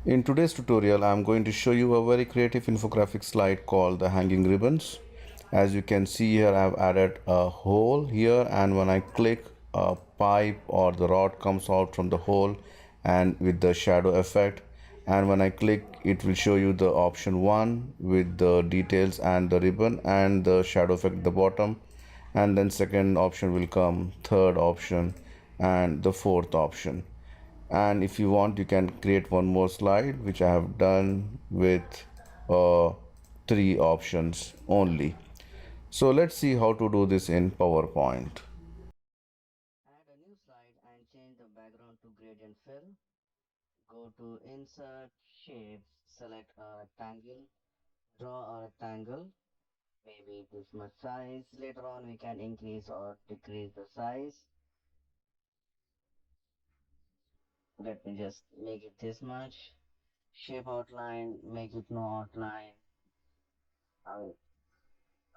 In today's tutorial, I'm going to show you a very creative infographic slide called the hanging ribbons. As you can see here, I've added a hole here, and when I click, a pipe or the rod comes out from the hole and with the shadow effect. And when I click, it will show you the option 1 with the details and the ribbon and the shadow effect at the bottom. And then second option will come, third option, and the fourth option. And if you want, you can create one more slide, which I have done with uh, three options only. So let's see how to do this in PowerPoint. Add a new slide and change the background to gradient fill. Go to Insert, Shapes, select a rectangle, draw a rectangle, maybe this much size. Later on we can increase or decrease the size. Let me just make it this much. Shape outline, make it no outline. I'll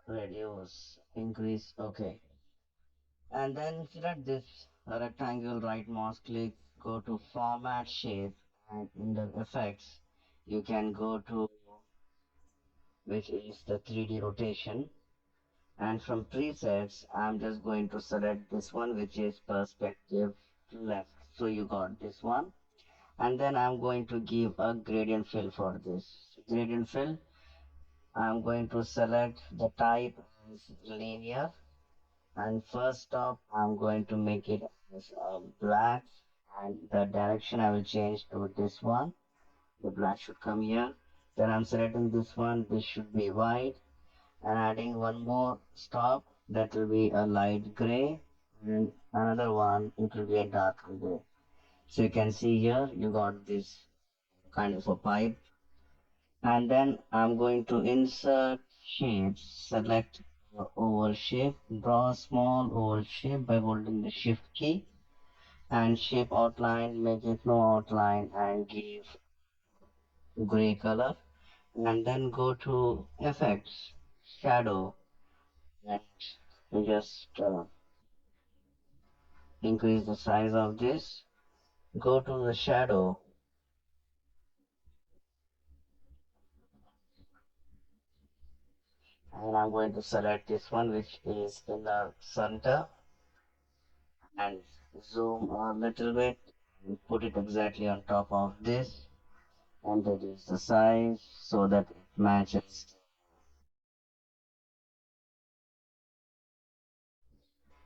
reduce, increase, okay. And then select this rectangle, right mouse click, go to Format Shape, and in the effects you can go to which is the 3D rotation, and from presets I'm just going to select this one, which is perspective left. So you got this one, and then I'm going to give a gradient fill for this. Gradient fill, I'm going to select the type as linear, and first up I'm going to make it as black, and the direction I will change to this one. The black should come here. Then I'm selecting this one, this should be white, and adding one more stop, that will be a light gray, and another one it will be a dark gray. So you can see here you got this kind of a pipe. And then I'm going to insert shapes, select oval shape, draw a small oval shape by holding the shift key, and shape outline, make it no outline and give gray color. And then go to effects, shadow, and just increase the size of this. Go to the shadow, and I'm going to select this one, which is in the center, and zoom a little bit and put it exactly on top of this, and reduce the size so that it matches.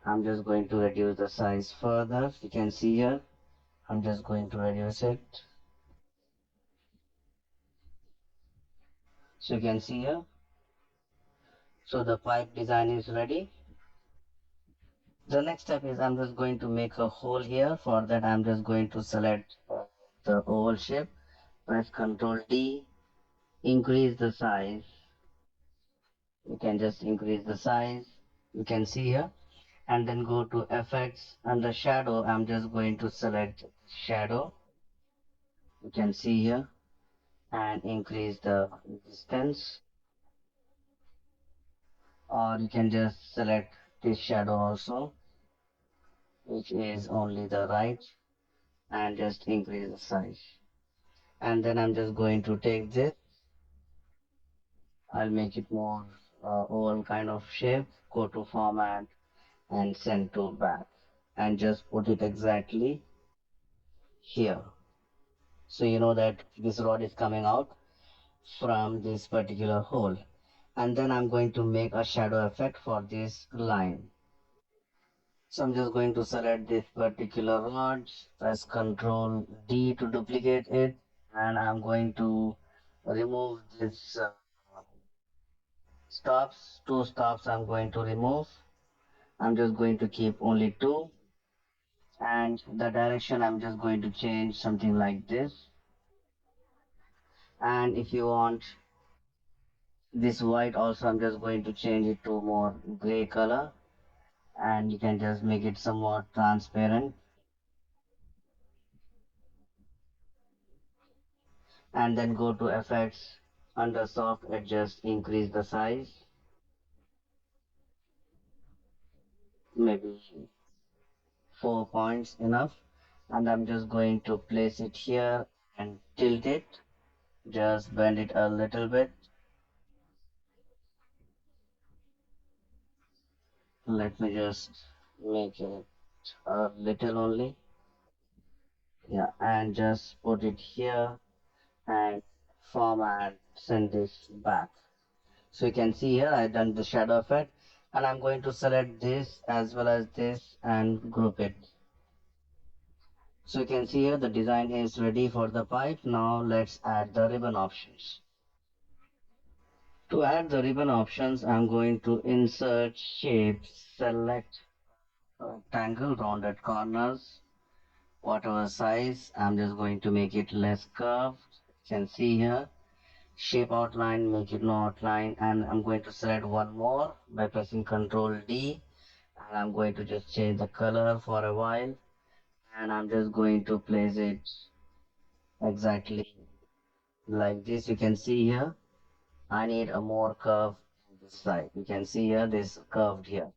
I'm just going to reduce the size further. You can see here, I'm just going to reduce it. So you can see here, so the pipe design is ready. The next step is I'm just going to make a hole here. For that I'm just going to select the oval shape, press Ctrl D, increase the size. You can just increase the size, you can see here, and then go to effects. Under shadow I'm just going to select shadow, you can see here, and increase the distance, or you can just select this shadow also, which is only the right, and just increase the size. And then I'm just going to take this, I'll make it more oval kind of shape, go to format and send to back, and just put it exactly here. So you know that this rod is coming out from this particular hole. And then I'm going to make a shadow effect for this line. So I'm just going to select this particular rod, press Ctrl D to duplicate it, and I'm going to remove this stops. Two stops I'm going to remove. I'm just going to keep only two, and the direction I'm just going to change something like this. And if you want this white also, I'm just going to change it to more gray color, and you can just make it somewhat transparent. And then go to effects, under soft adjust, increase the size, maybe 4 points enough. And I'm just going to place it here, and tilt it. Just bend it a little bit. Let me just make it a little only. Yeah, and just put it here and format, send this back. So you can see here I've done the shadow effect, and I'm going to select this as well as this and group it. So you can see here the design is ready for the pipe. Now let's add the ribbon options. To add the ribbon options, I'm going to insert shape, select rectangle, rounded corners, whatever size. I'm just going to make it less curved. You can see here, shape outline, make it no outline, and I'm going to select one more by pressing Ctrl D, and I'm going to just change the color for a while, and I'm just going to place it exactly like this. You can see here I need a more curve on this side. You can see here this curved here,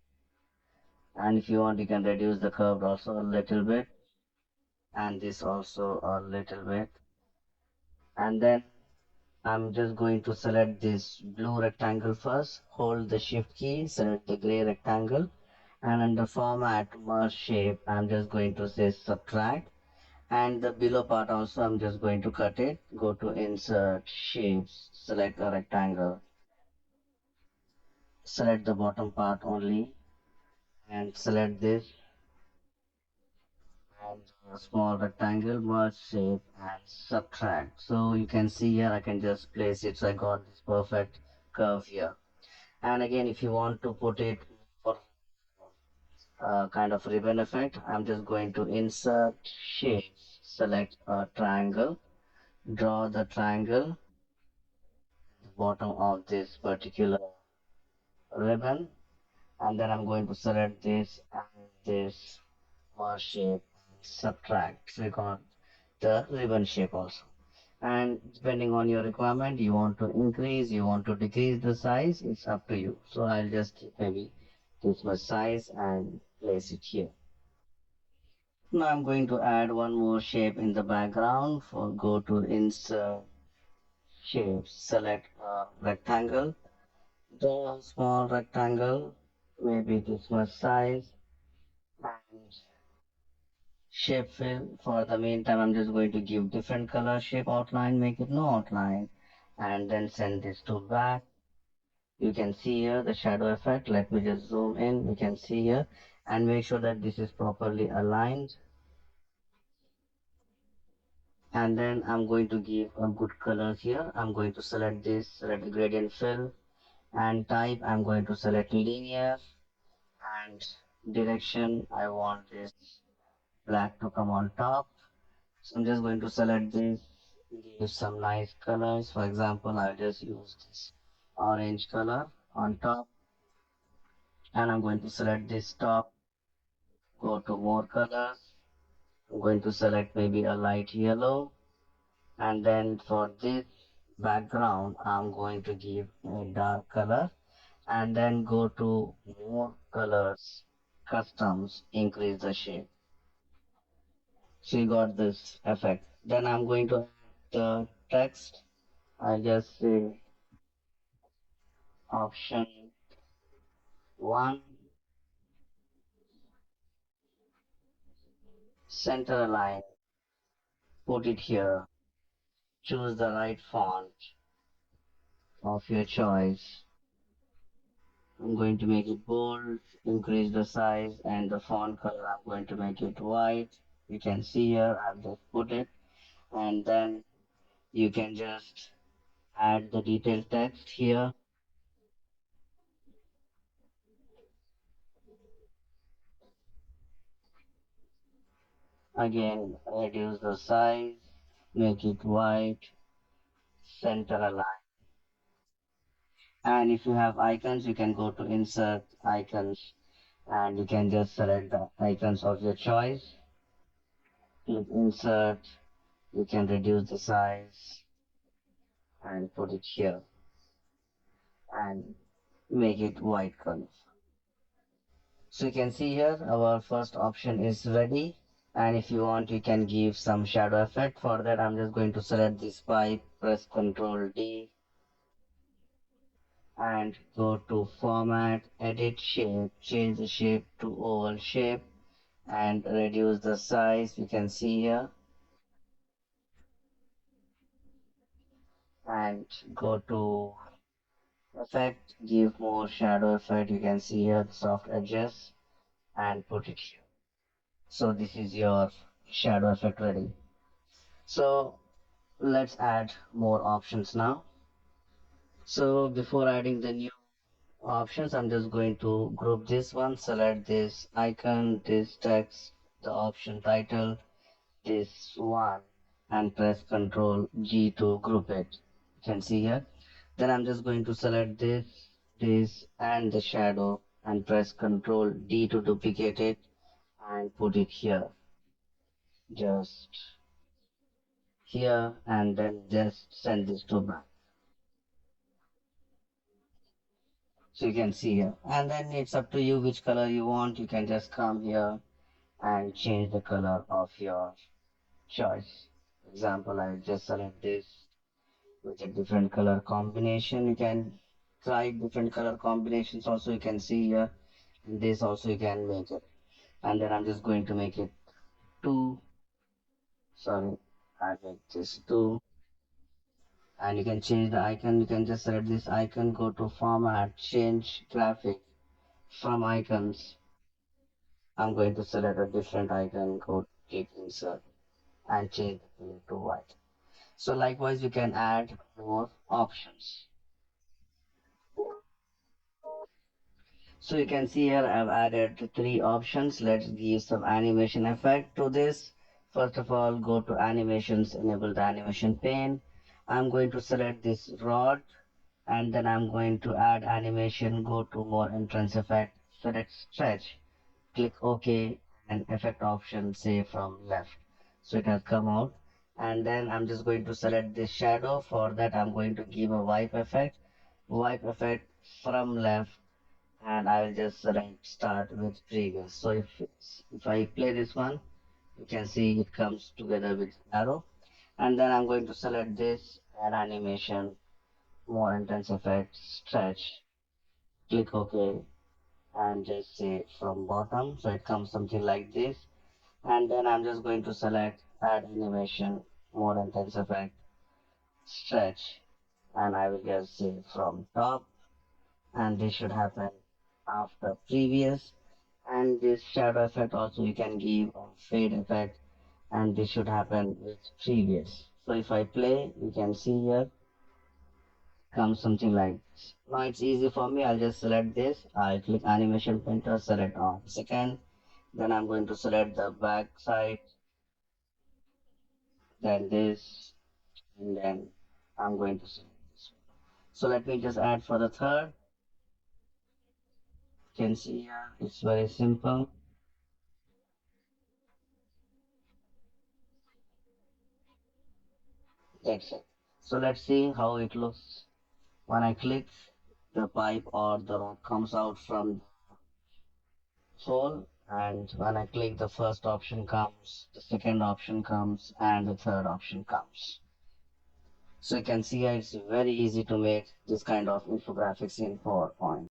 and if you want you can reduce the curve also a little bit, and this also a little bit. And then I'm just going to select this blue rectangle first, hold the shift key, select the gray rectangle, and under format merge shape I'm just going to say subtract, and the below part also I'm just going to cut it. Go to insert shapes, select a rectangle, select the bottom part only, and select this and a small rectangle, merge shape and subtract. So you can see here I can just place it, so I got this perfect curve here. And again, if you want to put it for kind of ribbon effect, I'm just going to insert shapes, select a triangle, draw the triangle at the bottom of this particular ribbon, and then I'm going to select this and this merge shape and subtract. So you got the ribbon shape also. And depending on your requirement, you want to increase, you want to decrease the size, it's up to you. So I'll just keep maybe this much size and place it here. Now I'm going to add one more shape in the background. For go to insert shapes, select a rectangle, draw a small rectangle, maybe this much size, and shape fill. For the meantime, I'm just going to give different color shape outline, make it no outline, and then send this to back. You can see here the shadow effect. Let me just zoom in. You can see here, and make sure that this is properly aligned. And then I'm going to give a good colors here. I'm going to select this, select gradient fill, and type I'm going to select linear, and direction I want this black to come on top. So I'm just going to select this, give some nice colors. For example, I'll just use this orange color on top, and I'm going to select this top, go to more colors. I'm going to select maybe a light yellow, and then for this background I'm going to give a dark color, and then go to more colors, customs, increase the shape. So you got this effect. Then I'm going to add the text. I just say option 1, center align, put it here, choose the right font of your choice. I'm going to make it bold, increase the size, and the font color I'm going to make it white. You can see here I've just put it, and then you can just add the detailed text here. Again, reduce the size, make it white, center align. And if you have icons, you can go to insert icons, and you can just select the icons of your choice. Click insert, you can reduce the size and put it here and make it white color. So you can see here our first option is ready. And if you want, you can give some shadow effect. For that, I'm just going to select this pipe, press Ctrl D, and go to Format, Edit Shape, change the shape to oval shape, and reduce the size. You can see here, and go to Effect, give more shadow effect. You can see here, soft edges, and put it here. So this is your shadow effect ready. So let's add more options now. So before adding the new options, I'm just going to group this one, select this icon, this text, the option title, this one, and press Ctrl G to group it. You can see here. Then I'm just going to select this, and the shadow, and press Ctrl D to duplicate it and put it here. Just here, and then just send this to back. So you can see here. And then it's up to you which color you want. You can just come here and change the color of your choice. Example, I just select this with a different color combination. You can try different color combinations also. You can see here. This also you can make it. And then I'm just going to make it two. Sorry, I make this two. And you can change the icon. You can just select this icon, go to format, change graphic from icons. I'm going to select a different icon, go click insert and change the color to white. So likewise, you can add more options. So you can see here I've added three options. Let's give some animation effect to this. First of all, go to animations, enable the animation pane. I'm going to select this rod, and then I'm going to add animation, go to more entrance effect, select stretch, click OK, and effect option say from left. So it has come out. And then I'm just going to select this shadow. For that, I'm going to give a wipe effect from left, and I will just select start with previous. So if I play this one, you can see it comes together with arrow. And then I'm going to select this, add animation, more intense effect, stretch, click OK, and just say from bottom. So it comes something like this. And then I'm just going to select add animation, more intense effect, stretch, and I will just say from top, and this should happen after previous. And this shadow effect also you can give a fade effect, and this should happen with previous. So if I play, you can see here comes something like this. Now it's easy for me. I'll just select this. I'll click animation painter, select on second. Then I'm going to select the back side, then this, and then I'm going to select this one. So let me just add for the third. You can see here it's very simple. That's it. So let's see how it looks. When I click, the pipe or the rod comes out from the hole, and when I click, the first option comes, the second option comes, and the third option comes. So you can see here it's very easy to make this kind of infographics in PowerPoint.